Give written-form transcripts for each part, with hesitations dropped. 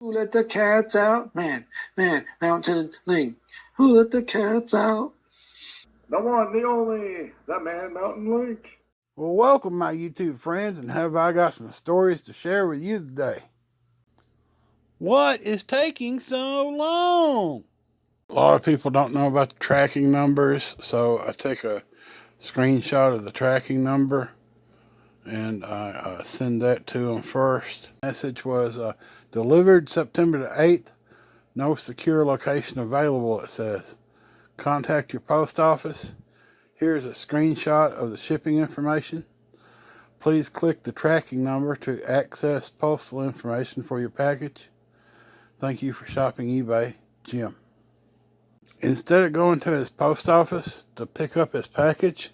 Who let the cats out? Man, mountain link. Who let the cats out? The one, the only, the Man Mountain Link. Well, welcome, my YouTube friends, and have I got some stories to share with you today. What is taking so long? A lot of people don't know about the tracking numbers, so I take a screenshot of the tracking number and I send that to them first. The message was delivered September the 8th. No secure location available, it says. Contact your post office. Here's a screenshot of the shipping information. Please click the tracking number to access postal information for your package. Thank you for shopping eBay, Jim. Instead of going to his post office to pick up his package,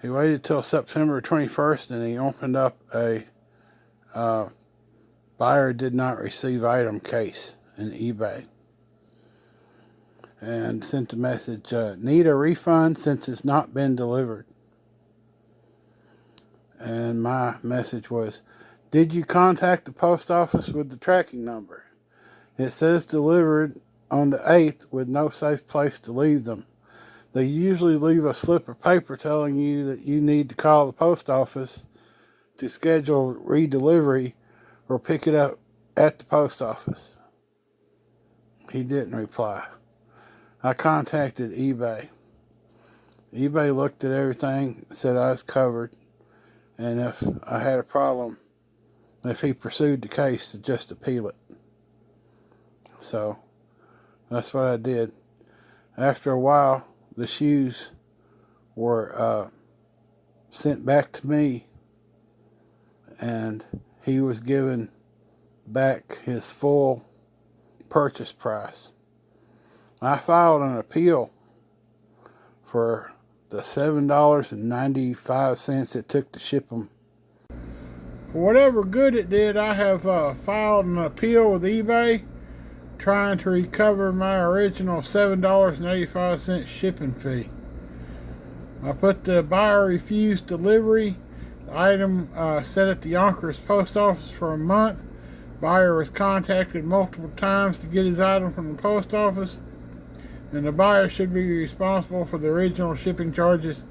he waited till September 21st and he opened up a buyer did not receive item case in eBay and sent a message, need a refund since it's not been delivered. And my message was, did you contact the post office with the tracking number? It says delivered on the 8th with no safe place to leave them. They usually leave a slip of paper telling you that you need to call the post office to schedule redelivery or pick it up at the post office. He didn't reply. I contacted eBay. eBay looked at everything, said I was covered, and if I had a problem, if he pursued the case, to just appeal it. So that's what I did. After a while, the shoes were sent back to me, and he was given back his full purchase price. I filed an appeal for the $7.95 it took to ship them. For whatever good it did, I have filed an appeal with eBay trying to recover my original $7.85 shipping fee. I put the buyer refused delivery. The item sat at the Yonkers post office for a month. Buyer was contacted multiple times to get his item from the post office, and the buyer should be responsible for the original shipping charges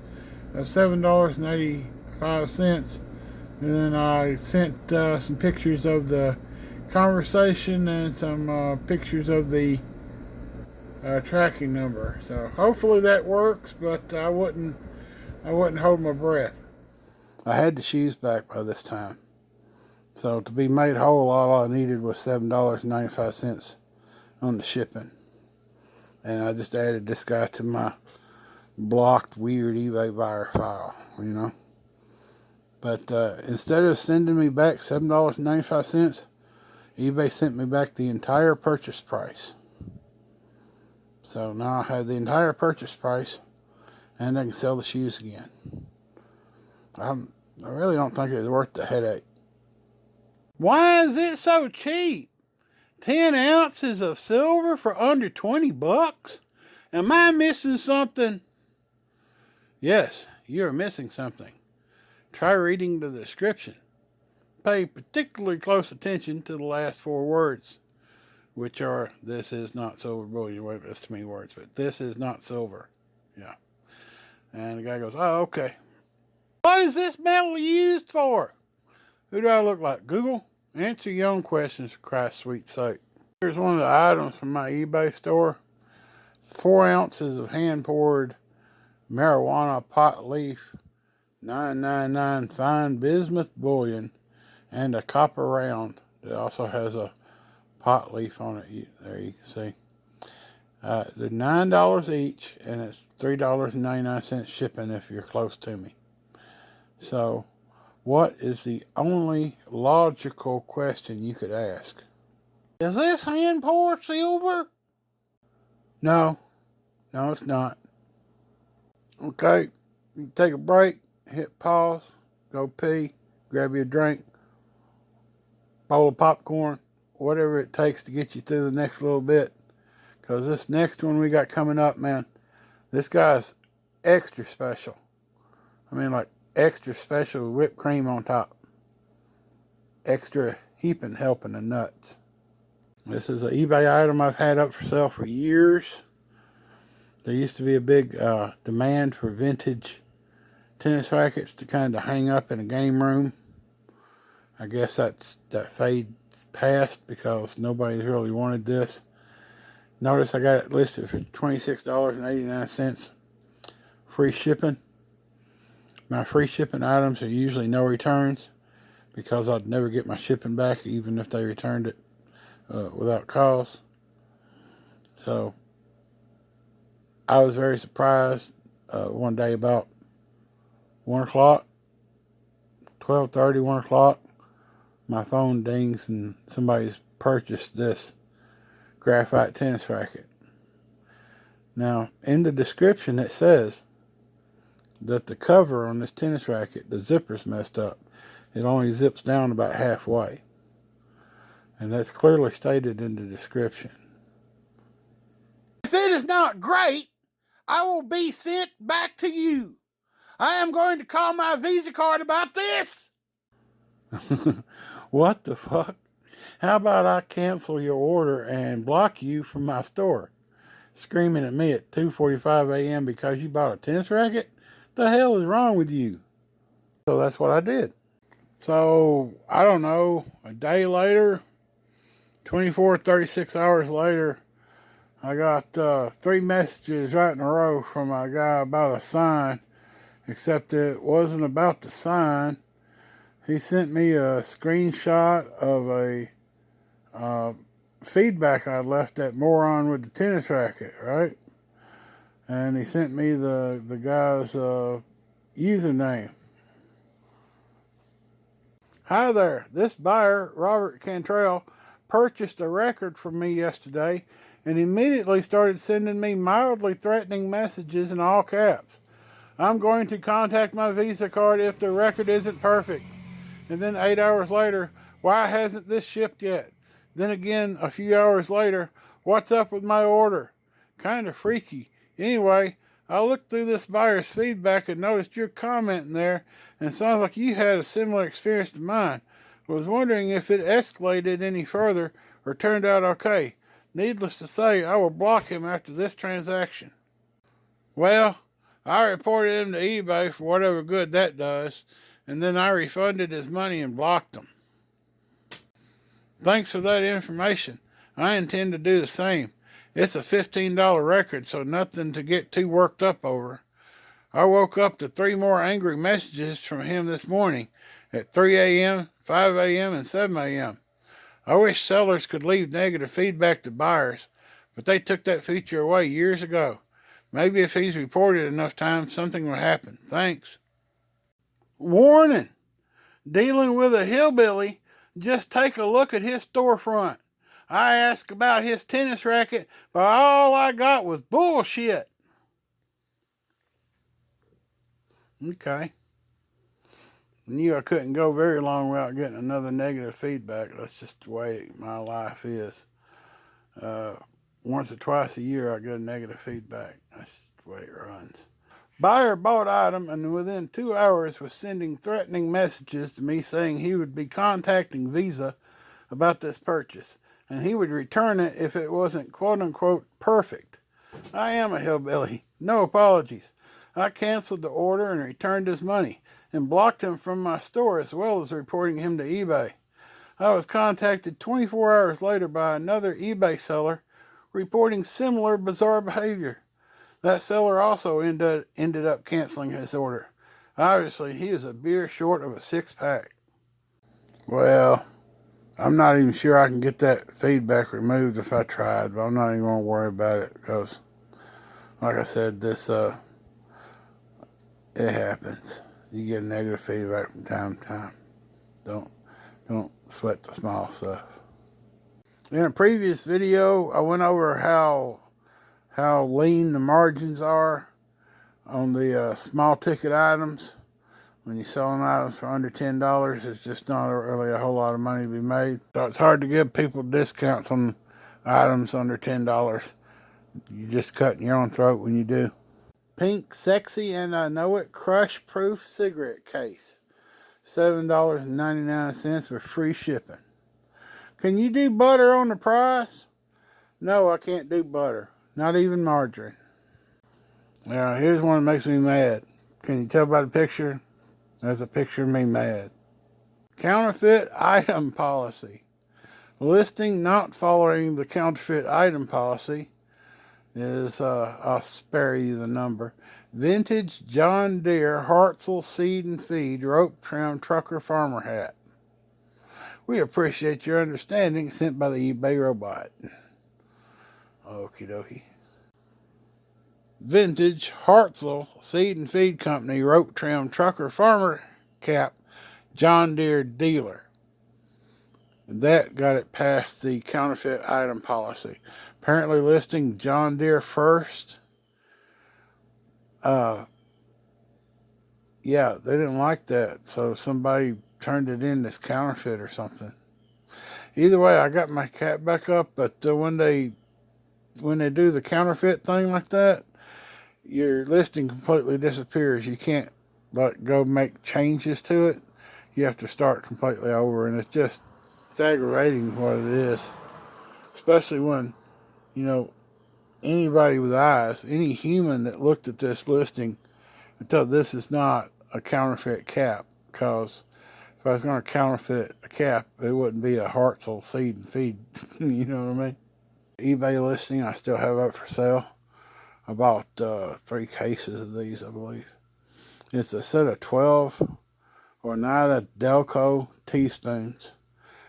of $7.85. And then I sent some pictures of the conversation and some pictures of the tracking number. So hopefully that works, but I wouldn't hold my breath. I had the shoes back by this time. So to be made whole, all I needed was $7.95 on the shipping. And I just added this guy to my blocked weird eBay buyer file, you know. But instead of sending me back $7.95, eBay sent me back the entire purchase price. So now I have the entire purchase price, and I can sell the shoes again. I really don't think it's worth the headache. Why is it so cheap? 10 ounces of silver for under $20? Am I missing something? Yes, you're missing something. Try reading the description. Pay particularly close attention to the last 4 words, which are, this is not silver bullion. Wait, that's too many words, but this is not silver. Yeah. And the guy goes, oh, okay. What is this metal used for? Who do I look like? Google? Answer your own questions, for Christ's sweet sake. Here's one of the items from my eBay store. It's 4 ounces of hand-poured marijuana pot leaf, $9.99 fine bismuth bullion, and a copper round. It also has a pot leaf on it. There you can see. They're $9 each, and it's $3.99 shipping if you're close to me. So, what is the only logical question you could ask? Is this hand-poured silver? No, it's not. Okay, you take a break, hit pause, go pee, grab you a drink, bowl of popcorn, whatever it takes to get you through the next little bit. Because this next one we got coming up, man, this guy's extra special. I mean, like extra special whipped cream on top. Extra heaping helping of nuts. This is an eBay item I've had up for sale for years. There used to be a big demand for vintage tennis rackets to kind of hang up in a game room. I guess that fade passed because nobody's really wanted this. Notice I got it listed for $26.89, free shipping. My free shipping items are usually no returns because I'd never get my shipping back even if they returned it without cause. So I was very surprised one day about 1 o'clock, 12:30, 1 o'clock. My phone dings and somebody's purchased this graphite tennis racket. Now, in the description it says that the cover on this tennis racket, the zipper's messed up. It only zips down about halfway. And that's clearly stated in the description. If it is not great, I will be sent back to you. I am going to call my Visa card about this. What the fuck? How about I cancel your order and block you from my store? Screaming at me at 2:45 a.m. because you bought a tennis racket? The hell is wrong with you? So that's what I did. So, I don't know, a day later, 24, 36 hours later, I got 3 messages right in a row from a guy about a sign, except it wasn't about the sign. He sent me a screenshot of a feedback I left that moron with the tennis racket, right? And he sent me the guy's username. Hi there, this buyer, Robert Cantrell, purchased a record from me yesterday and immediately started sending me mildly threatening messages in all caps. I'm going to contact my Visa card if the record isn't perfect. And then 8 hours later, why hasn't this shipped yet? Then again, a few hours later, what's up with my order? Kind of freaky. Anyway, I looked through this buyer's feedback and noticed your comment in there, and it sounds like you had a similar experience to mine. I was wondering if it escalated any further or turned out okay. Needless to say, I will block him after this transaction. Well, I reported him to eBay for whatever good that does, and then I refunded his money and blocked him. Thanks for that information. I intend to do the same. It's a $15 record, so nothing to get too worked up over. I woke up to 3 more angry messages from him this morning at 3 a.m., 5 a.m., and 7 a.m. I wish sellers could leave negative feedback to buyers, but they took that feature away years ago. Maybe if he's reported enough times, something will happen. Thanks. Warning! Dealing with a hillbilly, just take a look at his storefront. I asked about his tennis racket, but all I got was bullshit. Okay. Knew I couldn't go very long without getting another negative feedback. That's just the way my life is. Once or twice a year I get negative feedback. That's the way it runs. Buyer bought item and within 2 hours was sending threatening messages to me saying he would be contacting Visa about this purchase and he would return it if it wasn't quote-unquote perfect. I am a hillbilly. No apologies. I canceled the order and returned his money and blocked him from my store as well as reporting him to eBay. I was contacted 24 hours later by another eBay seller reporting similar bizarre behavior. That seller also ended up canceling his order. Obviously, he was a beer short of a 6-pack. Well, I'm not even sure I can get that feedback removed if I tried, but I'm not even going to worry about it because, like I said, this it happens. You get negative feedback from time to time. Don't sweat the small stuff. In a previous video, I went over how lean the margins are on the small ticket items. When you're selling items for under $10, it's just not really a whole lot of money to be made. So it's hard to give people discounts on items under $10. You're just cutting your own throat when you do. Pink, Sexy, and I Know It Crush Proof Cigarette Case. $7.99 with free shipping. Can you do butter on the price? No, I can't do butter. Not even margarine. Now, here's one that makes me mad. Can you tell by the picture? That's a picture of me mad. Counterfeit item policy. Listing not following the counterfeit item policy is, I'll spare you the number. Vintage John Deere Hartzell Seed and Feed Rope Trim Trucker Farmer Hat. We appreciate your understanding. Sent by the eBay Robot. Okie dokie. Vintage Hartzell Seed and Feed Company Rope Trim Trucker Farmer Cap John Deere Dealer. That got it past the counterfeit item policy. Apparently listing John Deere first. Yeah, they didn't like that, so somebody turned it in as counterfeit or something. Either way, I got my cap back up, but when they do the counterfeit thing like that, your listing completely disappears. You can't go make changes to it. You have to start completely over, and it's aggravating what it is, especially when, anybody with eyes, any human that looked at this listing would tell this is not a counterfeit cap, because if I was going to counterfeit a cap, it wouldn't be a Hartzell Seed and Feed. You know what I mean? eBay listing I still have up for sale. I bought 3 cases of these, I believe. It's a set of 12 Oneida Delco teaspoons.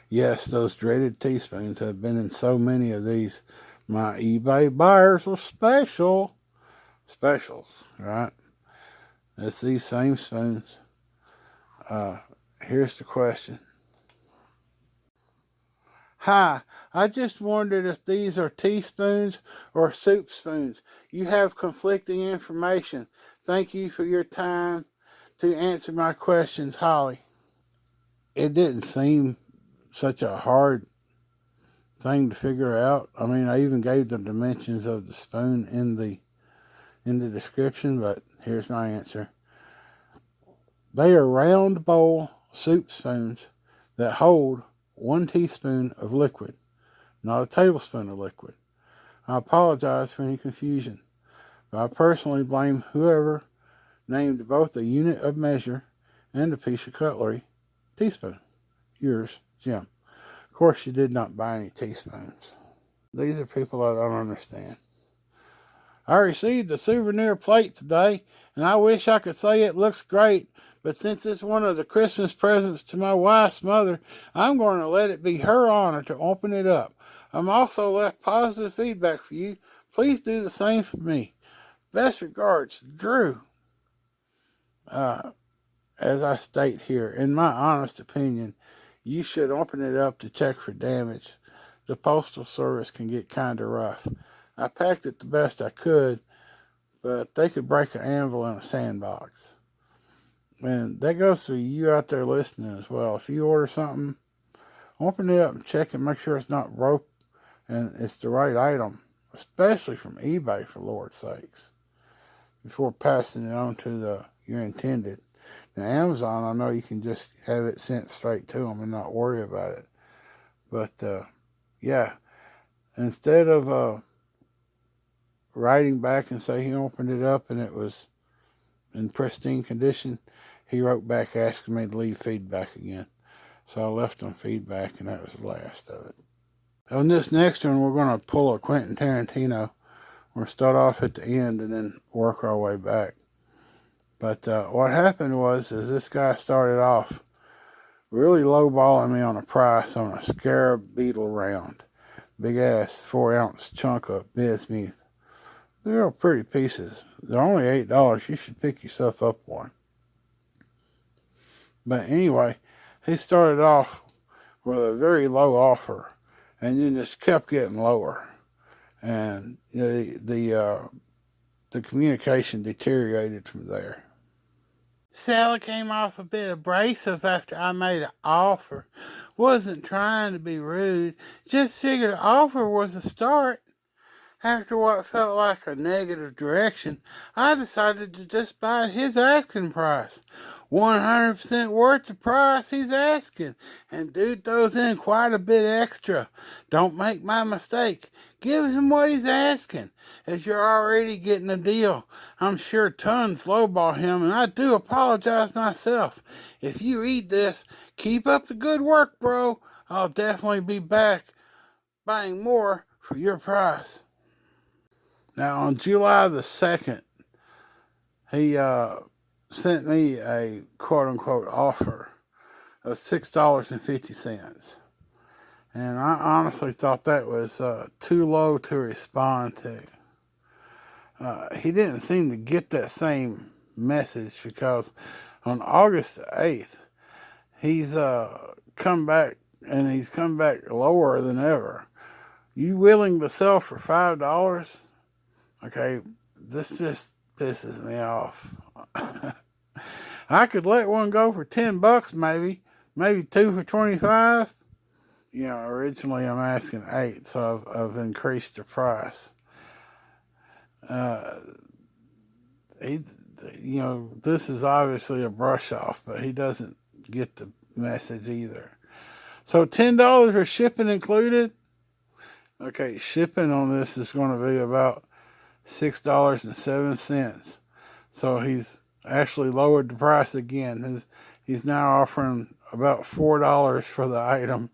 Yes, those dreaded teaspoons have been in so many of these. My eBay buyers were specials, right? It's these same spoons. Here's the question. Hi, I just wondered if these are teaspoons or soup spoons. You have conflicting information. Thank you for your time to answer my questions, Holly. It didn't seem such a hard thing to figure out. I mean, I even gave the dimensions of the spoon in the description, but here's my answer. They are round bowl soup spoons that hold 1 teaspoon of liquid, not a tablespoon of liquid. I apologize for any confusion, but I personally blame whoever named both a unit of measure and a piece of cutlery teaspoon. Yours, Jim. Of course, you did not buy any teaspoons. These are people I don't understand. I received a souvenir plate today, and I wish I could say it looks great, but since it's one of the Christmas presents to my wife's mother, I'm going to let it be her honor to open it up. I'm also left positive feedback for you. Please do the same for me. Best regards, Drew. As I state here, in my honest opinion, you should open it up to check for damage. The Postal Service can get kind of rough. I packed it the best I could, but they could break an anvil in a sandbox. And that goes for you out there listening as well. If you order something, open it up and check and make sure it's not rope and it's the right item, especially from eBay, for Lord's sakes, before passing it on to your intended. Now, Amazon, I know you can just have it sent straight to them and not worry about it. But, yeah, instead of writing back and say he opened it up and it was in pristine condition, he wrote back asking me to leave feedback again. So I left him feedback, and that was the last of it. On this next one, we're going to pull a Quentin Tarantino. We'll start off at the end and then work our way back. But what happened was this guy started off really lowballing me on a price on a Scarab Beetle round. Big ass 4-ounce chunk of bismuth. They're all pretty pieces. They're only $8. You should pick yourself up one. But anyway, he started off with a very low offer, and then just kept getting lower. And the communication deteriorated from there. Sally came off a bit abrasive after I made an offer. Wasn't trying to be rude. Just figured an offer was a start. After what felt like a negative direction, I decided to just buy at his asking price. 100% worth the price he's asking. And dude throws in quite a bit extra. Don't make my mistake. Give him what he's asking, as you're already getting a deal. I'm sure tons lowball him, and I do apologize myself. If you read this, keep up the good work, bro. I'll definitely be back buying more for your price. Now, on July the 2nd, he sent me a quote-unquote offer of $6.50. And I honestly thought that was too low to respond to. He didn't seem to get that same message, because on August 8th, he's come back, and he's come back lower than ever. You willing to sell for $5? Okay, this just pisses me off. I could let one go for $10, maybe two for 25. You know, originally I'm asking 8, so I've increased the price. He, you know, this is obviously a brush off, but he doesn't get the message either. So $10 for shipping included. Okay, shipping on this is going to be about $6.07. So he's actually lowered the price again. He's now offering about $4 for the item,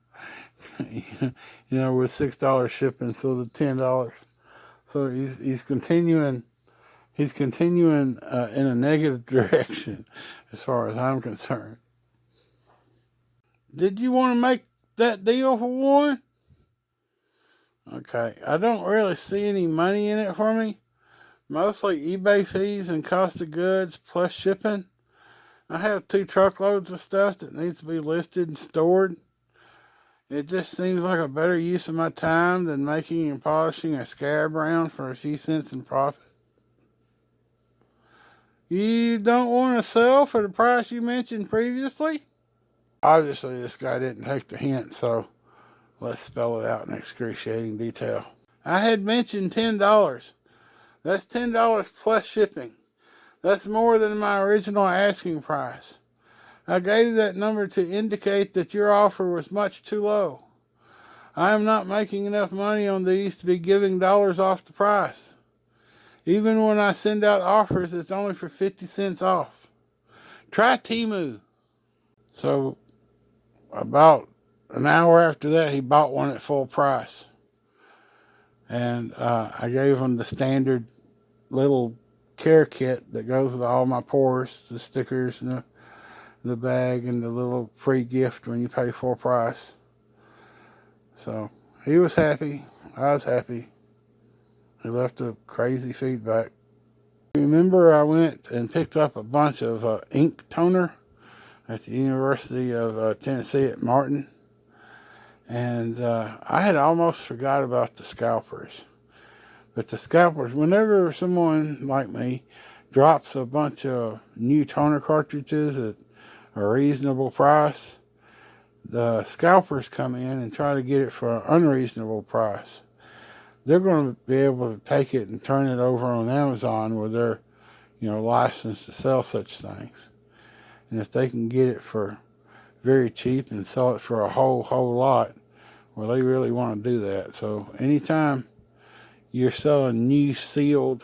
you know, with $6 shipping, so the $10. So he's continuing in a negative direction as far as I'm concerned. Did you want to make that deal for one? Okay, I don't really see any money in it for me. Mostly eBay fees and cost of goods plus shipping. I have 2 truckloads of stuff that needs to be listed and stored. It just seems like a better use of my time than making and polishing a scab round for a few cents in profit. You don't want to sell for the price you mentioned previously? Obviously, this guy didn't take the hint, so let's spell it out in excruciating detail. I had mentioned $10. That's $10 plus shipping. That's more than my original asking price. I gave that number to indicate that your offer was much too low. I am not making enough money on these to be giving dollars off the price. Even when I send out offers, it's only for 50 cents off. Try Temu. So about an hour after that, he bought one at full price. And I gave him the standard little care kit that goes with all my pours, the stickers and the bag and the little free gift when you pay full price. So he was happy. I was happy. He left a crazy feedback. Remember, I went and picked up a bunch of ink toner at the University of Tennessee at Martin. And I had almost forgot about the scalpers. But the scalpers, whenever someone like me drops a bunch of new toner cartridges at a reasonable price, the scalpers come in and try to get it for an unreasonable price. They're going to be able to take it and turn it over on Amazon, where they're, you know, licensed to sell such things. And if they can get it for very cheap and sell it for a whole lot, well, they really want to do that. So anytime you're selling new sealed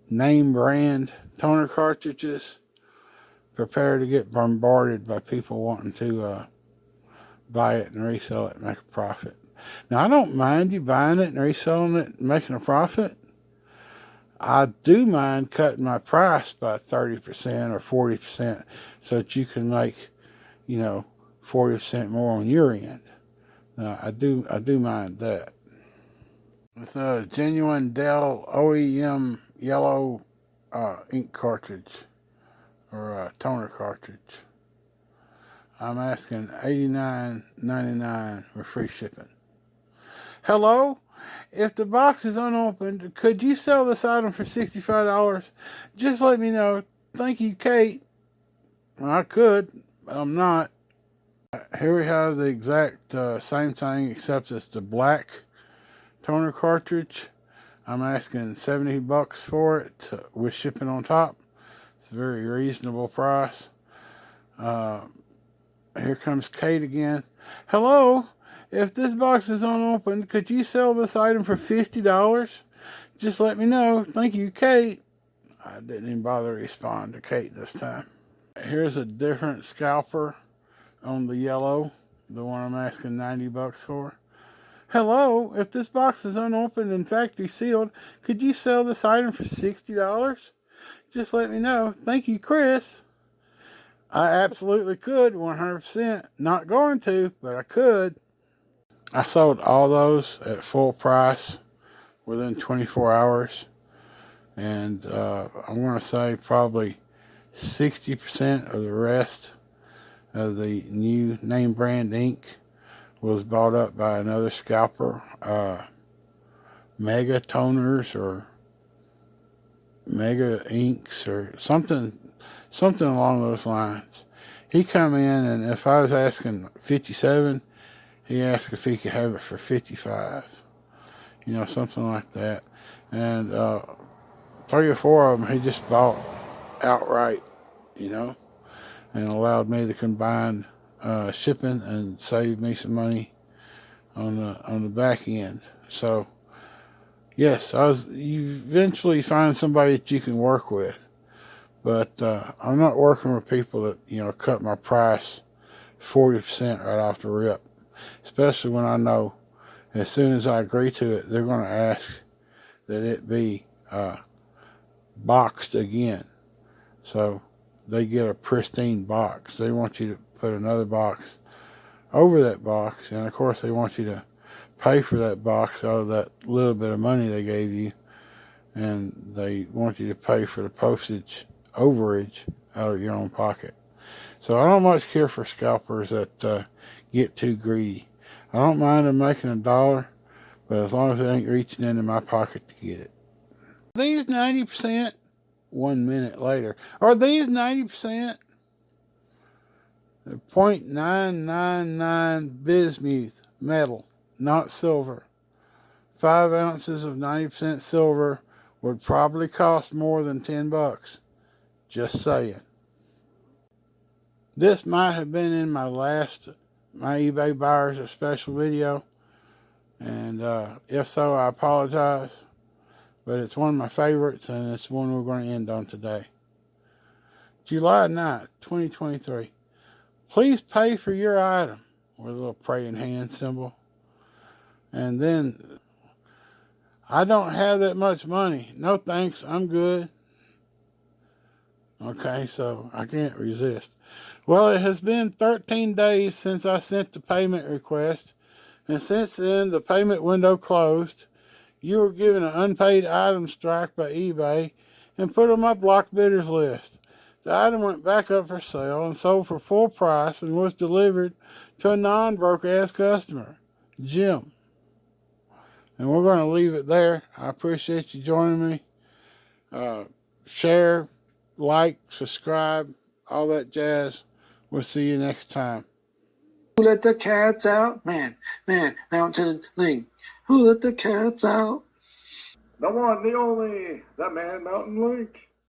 name brand toner cartridges, prepare to get bombarded by people wanting to buy it and resell it and make a profit. Now, I don't mind you buying it and reselling it and making a profit. I do mind cutting my price by 30% or 40% so that you can make, you know, 40% more on your end. I do mind that. It's a genuine Dell OEM yellow ink cartridge, or toner cartridge. I'm asking $89.99 for free shipping. Hello? If the box is unopened, could you sell this item for $65? Just let me know. Thank you, Kate. Well, I could, but I'm not. Here we have the exact same thing, except it's the black toner cartridge. I'm asking $70 for it with shipping on top. It's a very reasonable price. Here comes Kate again. Hello, if this box is unopened, could you sell this item for $50? Just let me know. Thank you, Kate. I didn't even bother to respond to Kate this time. Here's a different scalper on the yellow, the one I'm asking $90 for. Hello, if this box is unopened and factory sealed, could you sell this item for $60? Just let me know. Thank you, Chris. I absolutely could, 100%. Not going to, but I could. I sold all those at full price within 24 hours. And I'm going to say probably 60% of the rest of the new name brand ink was bought up by another scalper. Mega Toners or Mega Inks or something along those lines. He come in, and if I was asking 57, he asked if he could have it for 55. You know, something like that. And 3 or 4 of them he just bought outright, you know, and allowed me to combine shipping and save me some money on the back end. So yes, you eventually find somebody that you can work with. But I'm not working with people that, you know, cut my price 40% right off the rip. Especially when I know as soon as I agree to it, they're going to ask that it be boxed again. So they get a pristine box. They want you to put another box over that box. And of course, they want you to pay for that box out of that little bit of money they gave you. And they want you to pay for the postage overage out of your own pocket. So I don't much care for scalpers that get too greedy. I don't mind them making $1, but as long as it ain't reaching into my pocket to get it. These 90%, 1 minute later, are these 90%? 0.999 bismuth metal, not silver. 5 ounces of 90% silver would probably cost more than $10. Just saying. This might have been in my eBay buyers a special video, and if so, I apologize, but it's one of my favorites, and it's one we're going to end on today. July 9th, 2023. Please pay for your item with a little praying hand symbol. And then, I don't have that much money. No thanks, I'm good. Okay, so I can't resist. Well, it has been 13 days since I sent the payment request, and since then the payment window closed. You were given an unpaid item strike by eBay and put on my blocked bidders list. The item went back up for sale and sold for full price and was delivered to a non-broke-ass customer, Jim. And we're going to leave it there. I appreciate you joining me. Share, like, subscribe, all that jazz. We'll see you next time. Who let the cats out? Man, Mountain Link. Who let the cats out? The one, the only, the Man Mountain Link.